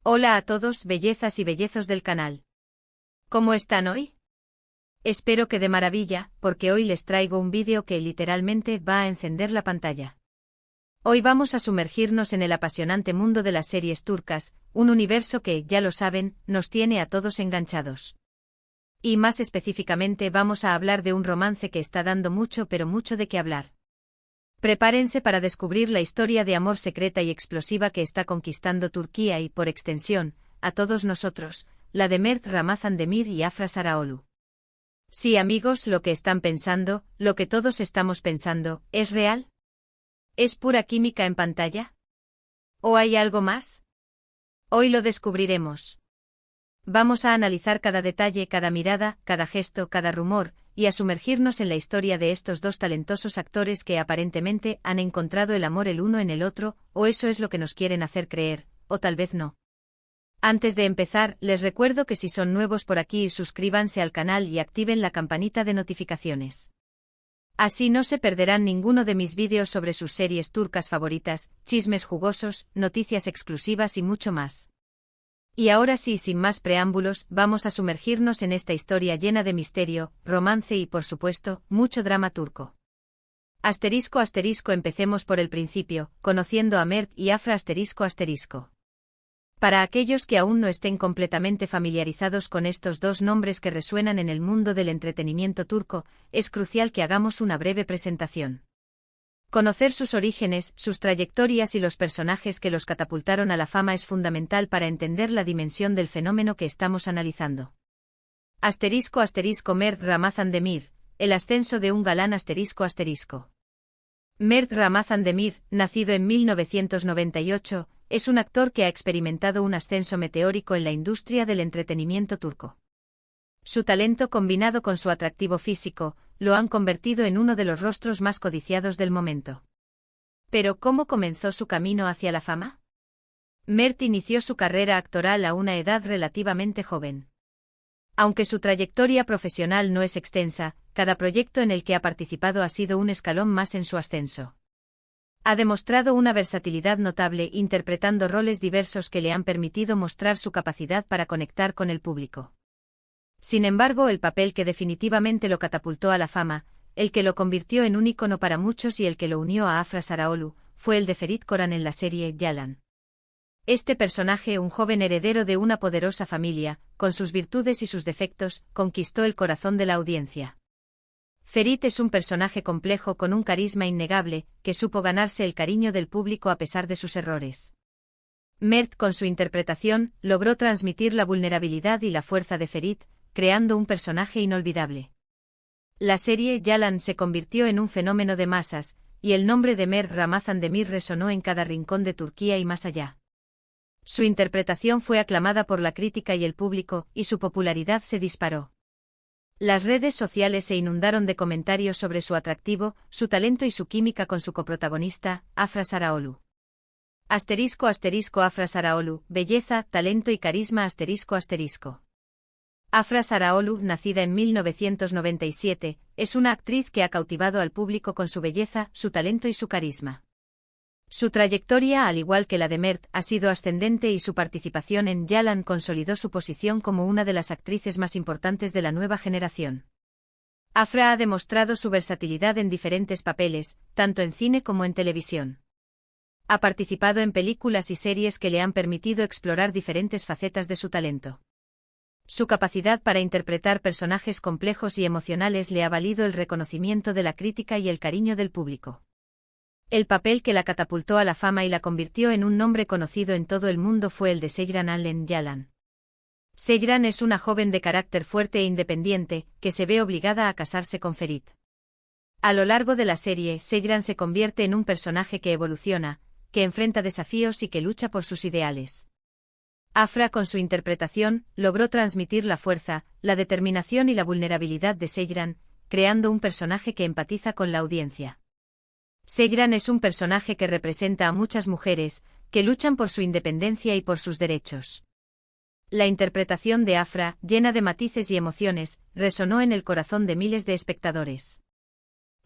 Hola a todos, bellezas y bellezos del canal. ¿Cómo están hoy? Espero que de maravilla, porque hoy les traigo un vídeo que literalmente va a encender la pantalla. Hoy vamos a sumergirnos en el apasionante mundo de las series turcas, un universo que, ya lo saben, nos tiene a todos enganchados. Y más específicamente vamos a hablar de un romance que está dando mucho pero mucho de qué hablar. Prepárense para descubrir la historia de amor secreta y explosiva que está conquistando Turquía y, por extensión, a todos nosotros, la de Mert Ramazan Demir y Afra Sarıoğlu. Sí, amigos, lo que están pensando, lo que todos estamos pensando, ¿es real? ¿Es pura química en pantalla? ¿O hay algo más? Hoy lo descubriremos. Vamos a analizar cada detalle, cada mirada, cada gesto, cada rumor, y a sumergirnos en la historia de estos dos talentosos actores que aparentemente han encontrado el amor el uno en el otro, o eso es lo que nos quieren hacer creer, o tal vez no. Antes de empezar, les recuerdo que si son nuevos por aquí, suscríbanse al canal y activen la campanita de notificaciones. Así no se perderán ninguno de mis vídeos sobre sus series turcas favoritas, chismes jugosos, noticias exclusivas y mucho más. Y ahora sí, sin más preámbulos, vamos a sumergirnos en esta historia llena de misterio, romance y, por supuesto, mucho drama turco. Asterisco, empecemos por el principio, conociendo a Mert y Afra ***. Para aquellos que aún no estén completamente familiarizados con estos dos nombres que resuenan en el mundo del entretenimiento turco, es crucial que hagamos una breve presentación. Conocer sus orígenes, sus trayectorias y los personajes que los catapultaron a la fama es fundamental para entender la dimensión del fenómeno que estamos analizando. Mert Ramazan Demir, el ascenso de un galán ***. Mert Ramazan Demir, nacido en 1998, es un actor que ha experimentado un ascenso meteórico en la industria del entretenimiento turco. Su talento combinado con su atractivo físico, lo han convertido en uno de los rostros más codiciados del momento. Pero ¿cómo comenzó su camino hacia la fama? Mert inició su carrera actoral a una edad relativamente joven. Aunque su trayectoria profesional no es extensa, cada proyecto en el que ha participado ha sido un escalón más en su ascenso. Ha demostrado una versatilidad notable interpretando roles diversos que le han permitido mostrar su capacidad para conectar con el público. Sin embargo, el papel que definitivamente lo catapultó a la fama, el que lo convirtió en un ícono para muchos y el que lo unió a Afra Sarıoğlu, fue el de Ferit Koran en la serie Yalan. Este personaje, un joven heredero de una poderosa familia, con sus virtudes y sus defectos, conquistó el corazón de la audiencia. Ferit es un personaje complejo con un carisma innegable, que supo ganarse el cariño del público a pesar de sus errores. Mert, con su interpretación, logró transmitir la vulnerabilidad y la fuerza de Ferit, creando un personaje inolvidable. La serie Yalan se convirtió en un fenómeno de masas, y el nombre de Mert Ramazan Demir resonó en cada rincón de Turquía y más allá. Su interpretación fue aclamada por la crítica y el público, y su popularidad se disparó. Las redes sociales se inundaron de comentarios sobre su atractivo, su talento y su química con su coprotagonista, Afra Sarıoğlu. Afra Sarıoğlu, belleza, talento y carisma ***. Afra Sarıoğlu, nacida en 1997, es una actriz que ha cautivado al público con su belleza, su talento y su carisma. Su trayectoria, al igual que la de Mert, ha sido ascendente y su participación en Yalan consolidó su posición como una de las actrices más importantes de la nueva generación. Afra ha demostrado su versatilidad en diferentes papeles, tanto en cine como en televisión. Ha participado en películas y series que le han permitido explorar diferentes facetas de su talento. Su capacidad para interpretar personajes complejos y emocionales le ha valido el reconocimiento de la crítica y el cariño del público. El papel que la catapultó a la fama y la convirtió en un nombre conocido en todo el mundo fue el de Seyran en Yalan. Seyran es una joven de carácter fuerte e independiente, que se ve obligada a casarse con Ferit. A lo largo de la serie, Seyran se convierte en un personaje que evoluciona, que enfrenta desafíos y que lucha por sus ideales. Afra, con su interpretación, logró transmitir la fuerza, la determinación y la vulnerabilidad de Seyran, creando un personaje que empatiza con la audiencia. Seyran es un personaje que representa a muchas mujeres, que luchan por su independencia y por sus derechos. La interpretación de Afra, llena de matices y emociones, resonó en el corazón de miles de espectadores.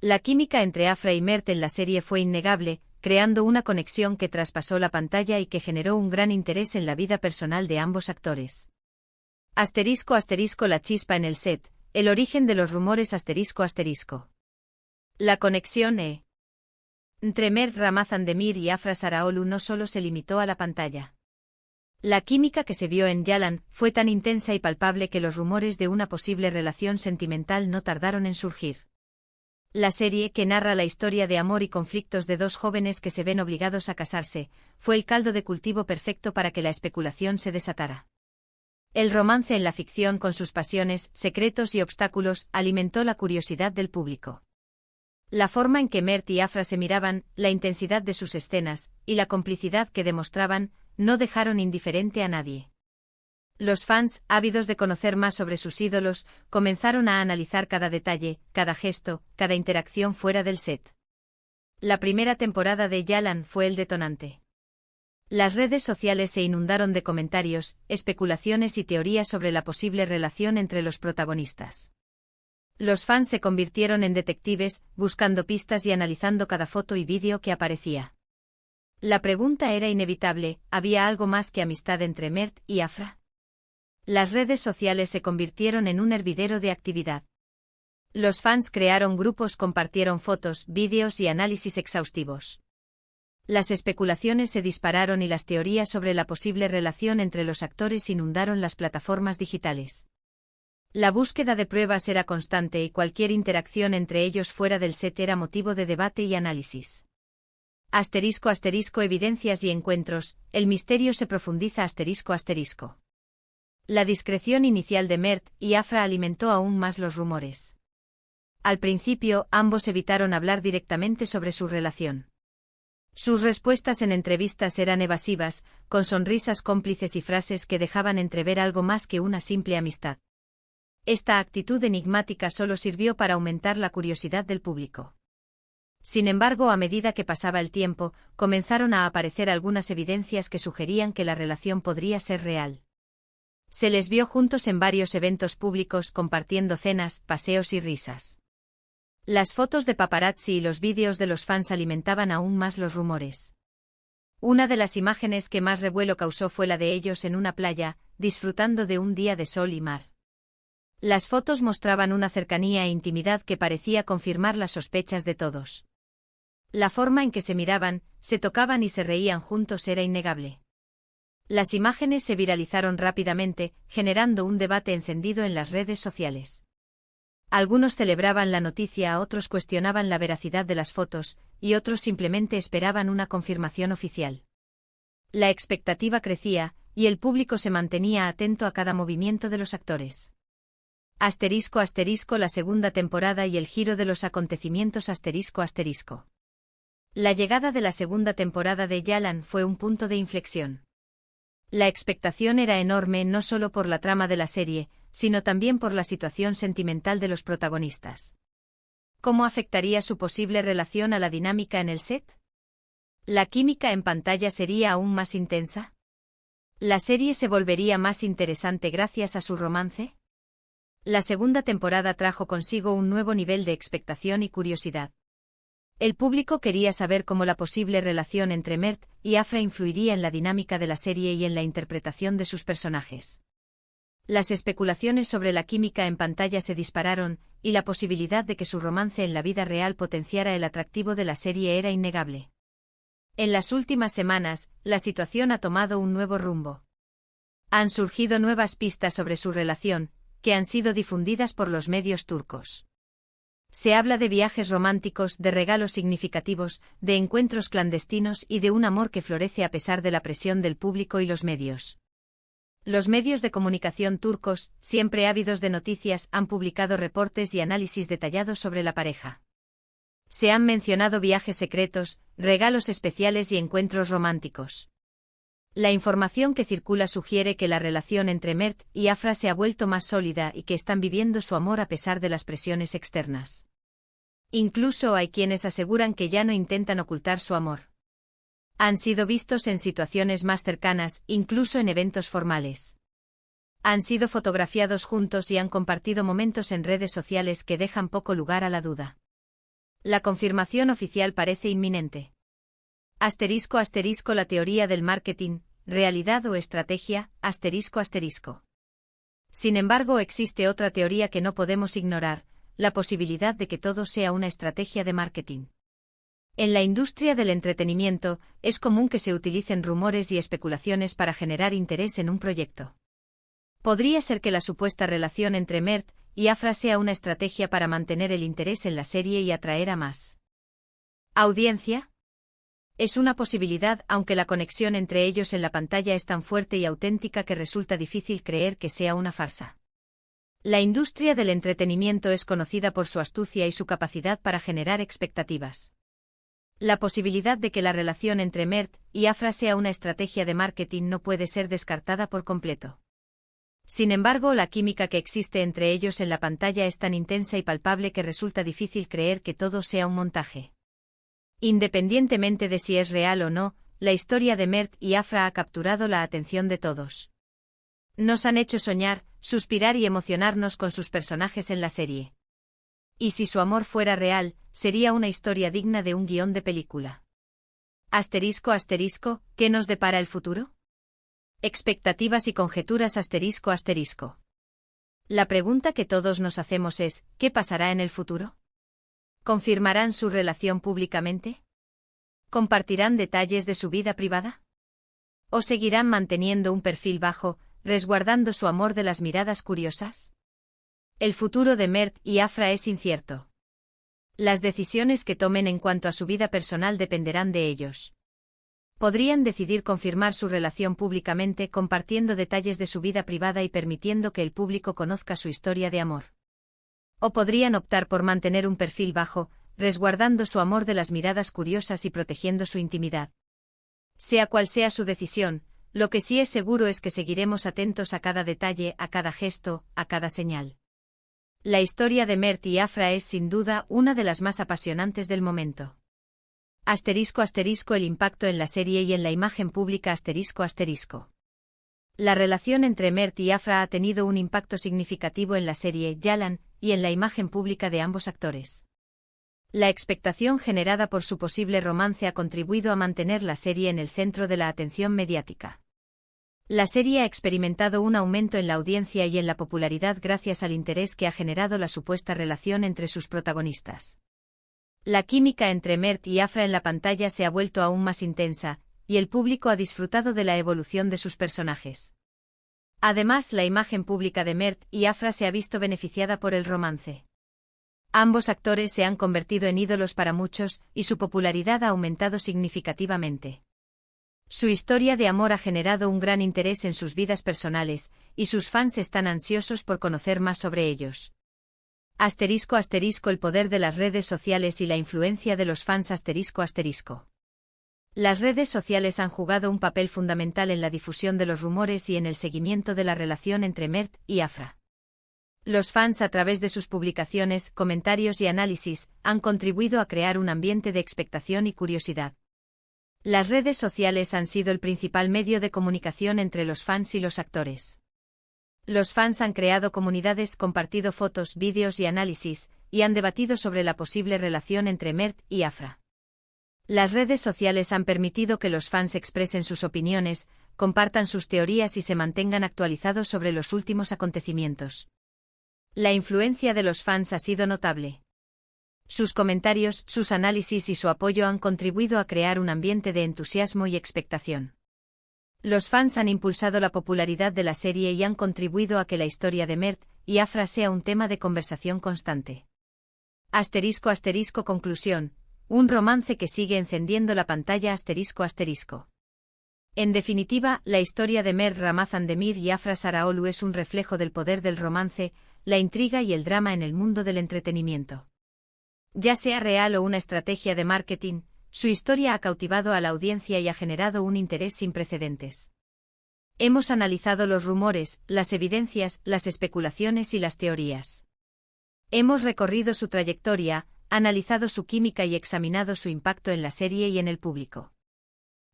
La química entre Afra y Mert en la serie fue innegable, creando una conexión que traspasó la pantalla y que generó un gran interés en la vida personal de ambos actores. *** La chispa en el set, el origen de los rumores ***. La conexión entre Mert Ramazan-Demir y Afra Saraoglu no solo se limitó a la pantalla. La química que se vio en Yalan fue tan intensa y palpable que los rumores de una posible relación sentimental no tardaron en surgir. La serie, que narra la historia de amor y conflictos de dos jóvenes que se ven obligados a casarse, fue el caldo de cultivo perfecto para que la especulación se desatara. El romance en la ficción, con sus pasiones, secretos y obstáculos, alimentó la curiosidad del público. La forma en que Mert y Afra se miraban, la intensidad de sus escenas, y la complicidad que demostraban, no dejaron indiferente a nadie. Los fans, ávidos de conocer más sobre sus ídolos, comenzaron a analizar cada detalle, cada gesto, cada interacción fuera del set. La primera temporada de Yalan fue el detonante. Las redes sociales se inundaron de comentarios, especulaciones y teorías sobre la posible relación entre los protagonistas. Los fans se convirtieron en detectives, buscando pistas y analizando cada foto y vídeo que aparecía. La pregunta era inevitable: ¿había algo más que amistad entre Mert y Afra? Las redes sociales se convirtieron en un hervidero de actividad. Los fans crearon grupos, compartieron fotos, vídeos y análisis exhaustivos. Las especulaciones se dispararon y las teorías sobre la posible relación entre los actores inundaron las plataformas digitales. La búsqueda de pruebas era constante y cualquier interacción entre ellos fuera del set era motivo de debate y análisis. ***, evidencias y encuentros, el misterio se profundiza ***. La discreción inicial de Mert y Afra alimentó aún más los rumores. Al principio, ambos evitaron hablar directamente sobre su relación. Sus respuestas en entrevistas eran evasivas, con sonrisas cómplices y frases que dejaban entrever algo más que una simple amistad. Esta actitud enigmática solo sirvió para aumentar la curiosidad del público. Sin embargo, a medida que pasaba el tiempo, comenzaron a aparecer algunas evidencias que sugerían que la relación podría ser real. Se les vio juntos en varios eventos públicos, compartiendo cenas, paseos y risas. Las fotos de paparazzi y los vídeos de los fans alimentaban aún más los rumores. Una de las imágenes que más revuelo causó fue la de ellos en una playa, disfrutando de un día de sol y mar. Las fotos mostraban una cercanía e intimidad que parecía confirmar las sospechas de todos. La forma en que se miraban, se tocaban y se reían juntos era innegable. Las imágenes se viralizaron rápidamente, generando un debate encendido en las redes sociales. Algunos celebraban la noticia, otros cuestionaban la veracidad de las fotos, y otros simplemente esperaban una confirmación oficial. La expectativa crecía, y el público se mantenía atento a cada movimiento de los actores. ***, la segunda temporada y el giro de los acontecimientos ***. La llegada de la segunda temporada de Yalan fue un punto de inflexión. La expectación era enorme, no solo por la trama de la serie, sino también por la situación sentimental de los protagonistas. ¿Cómo afectaría su posible relación a la dinámica en el set? ¿La química en pantalla sería aún más intensa? ¿La serie se volvería más interesante gracias a su romance? La segunda temporada trajo consigo un nuevo nivel de expectación y curiosidad. El público quería saber cómo la posible relación entre Mert y Afra influiría en la dinámica de la serie y en la interpretación de sus personajes. Las especulaciones sobre la química en pantalla se dispararon, y la posibilidad de que su romance en la vida real potenciara el atractivo de la serie era innegable. En las últimas semanas, la situación ha tomado un nuevo rumbo. Han surgido nuevas pistas sobre su relación, que han sido difundidas por los medios turcos. Se habla de viajes románticos, de regalos significativos, de encuentros clandestinos y de un amor que florece a pesar de la presión del público y los medios. Los medios de comunicación turcos, siempre ávidos de noticias, han publicado reportes y análisis detallados sobre la pareja. Se han mencionado viajes secretos, regalos especiales y encuentros románticos. La información que circula sugiere que la relación entre Mert y Afra se ha vuelto más sólida y que están viviendo su amor a pesar de las presiones externas. Incluso hay quienes aseguran que ya no intentan ocultar su amor. Han sido vistos en situaciones más cercanas, incluso en eventos formales. Han sido fotografiados juntos y han compartido momentos en redes sociales que dejan poco lugar a la duda. La confirmación oficial parece inminente. Asterisco asterisco la teoría del marketing, realidad o estrategia, asterisco asterisco. Sin embargo, existe otra teoría que no podemos ignorar, la posibilidad de que todo sea una estrategia de marketing. En la industria del entretenimiento, es común que se utilicen rumores y especulaciones para generar interés en un proyecto. Podría ser que la supuesta relación entre Mert y Afra sea una estrategia para mantener el interés en la serie y atraer a más audiencia. Es una posibilidad, aunque la conexión entre ellos en la pantalla es tan fuerte y auténtica que resulta difícil creer que sea una farsa. La industria del entretenimiento es conocida por su astucia y su capacidad para generar expectativas. La posibilidad de que la relación entre Mert y Afra sea una estrategia de marketing no puede ser descartada por completo. Sin embargo, la química que existe entre ellos en la pantalla es tan intensa y palpable que resulta difícil creer que todo sea un montaje. Independientemente de si es real o no, la historia de Mert y Afra ha capturado la atención de todos. Nos han hecho soñar, suspirar y emocionarnos con sus personajes en la serie. Y si su amor fuera real, sería una historia digna de un guión de película. Asterisco asterisco, ¿qué nos depara el futuro? Expectativas y conjeturas asterisco asterisco. La pregunta que todos nos hacemos es, ¿qué pasará en el futuro? ¿Confirmarán su relación públicamente? ¿Compartirán detalles de su vida privada? ¿O seguirán manteniendo un perfil bajo, resguardando su amor de las miradas curiosas? El futuro de Mert y Afra es incierto. Las decisiones que tomen en cuanto a su vida personal dependerán de ellos. Podrían decidir confirmar su relación públicamente compartiendo detalles de su vida privada y permitiendo que el público conozca su historia de amor. O podrían optar por mantener un perfil bajo, resguardando su amor de las miradas curiosas y protegiendo su intimidad. Sea cual sea su decisión, lo que sí es seguro es que seguiremos atentos a cada detalle, a cada gesto, a cada señal. La historia de Mert y Afra es sin duda una de las más apasionantes del momento. Asterisco asterisco el impacto en la serie y en la imagen pública asterisco asterisco. La relación entre Mert y Afra ha tenido un impacto significativo en la serie Yalan y en la imagen pública de ambos actores. La expectación generada por su posible romance ha contribuido a mantener la serie en el centro de la atención mediática. La serie ha experimentado un aumento en la audiencia y en la popularidad gracias al interés que ha generado la supuesta relación entre sus protagonistas. La química entre Mert y Afra en la pantalla se ha vuelto aún más intensa, y el público ha disfrutado de la evolución de sus personajes. Además, la imagen pública de Mert y Afra se ha visto beneficiada por el romance. Ambos actores se han convertido en ídolos para muchos, y su popularidad ha aumentado significativamente. Su historia de amor ha generado un gran interés en sus vidas personales, y sus fans están ansiosos por conocer más sobre ellos. Asterisco asterisco el poder de las redes sociales y la influencia de los fans asterisco asterisco. Las redes sociales han jugado un papel fundamental en la difusión de los rumores y en el seguimiento de la relación entre Mert y Afra. Los fans, a través de sus publicaciones, comentarios y análisis, han contribuido a crear un ambiente de expectación y curiosidad. Las redes sociales han sido el principal medio de comunicación entre los fans y los actores. Los fans han creado comunidades, compartido fotos, vídeos y análisis, y han debatido sobre la posible relación entre Mert y Afra. Las redes sociales han permitido que los fans expresen sus opiniones, compartan sus teorías y se mantengan actualizados sobre los últimos acontecimientos. La influencia de los fans ha sido notable. Sus comentarios, sus análisis y su apoyo han contribuido a crear un ambiente de entusiasmo y expectación. Los fans han impulsado la popularidad de la serie y han contribuido a que la historia de Mert y Afra sea un tema de conversación constante. Asterisco asterisco conclusión, un romance que sigue encendiendo la pantalla asterisco asterisco. En definitiva, la historia de Mert Ramazan Demir y Afra Saraolu es un reflejo del poder del romance, la intriga y el drama en el mundo del entretenimiento. Ya sea real o una estrategia de marketing, su historia ha cautivado a la audiencia y ha generado un interés sin precedentes. Hemos analizado los rumores, las evidencias, las especulaciones y las teorías. Hemos recorrido su trayectoria, analizado su química y examinado su impacto en la serie y en el público.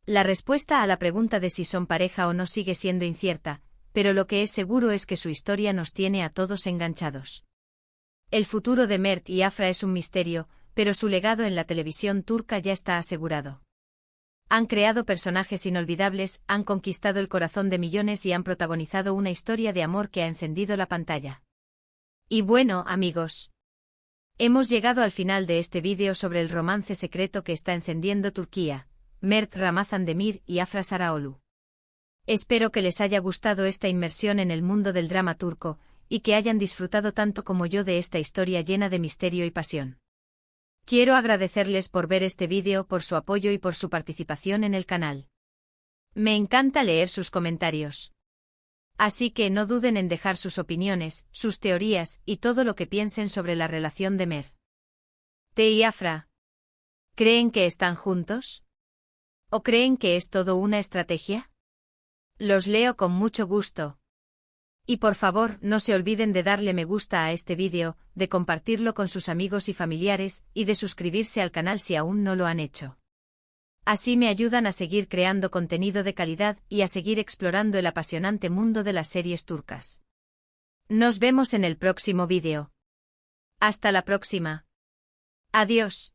La respuesta a la pregunta de si son pareja o no sigue siendo incierta, pero lo que es seguro es que su historia nos tiene a todos enganchados. El futuro de Mert y Afra es un misterio, pero su legado en la televisión turca ya está asegurado. Han creado personajes inolvidables, han conquistado el corazón de millones y han protagonizado una historia de amor que ha encendido la pantalla. Y bueno, amigos, hemos llegado al final de este vídeo sobre el romance secreto que está encendiendo Turquía, Mert Ramazan Demir y Afra Saraoğlu. Espero que les haya gustado esta inmersión en el mundo del drama turco, y que hayan disfrutado tanto como yo de esta historia llena de misterio y pasión. Quiero agradecerles por ver este vídeo, por su apoyo y por su participación en el canal. Me encanta leer sus comentarios. Así que no duden en dejar sus opiniones, sus teorías y todo lo que piensen sobre la relación de Mert y Afra. ¿Creen que están juntos? ¿O creen que es todo una estrategia? Los leo con mucho gusto. Y por favor, no se olviden de darle me gusta a este vídeo, de compartirlo con sus amigos y familiares, y de suscribirse al canal si aún no lo han hecho. Así me ayudan a seguir creando contenido de calidad y a seguir explorando el apasionante mundo de las series turcas. Nos vemos en el próximo vídeo. Hasta la próxima. Adiós.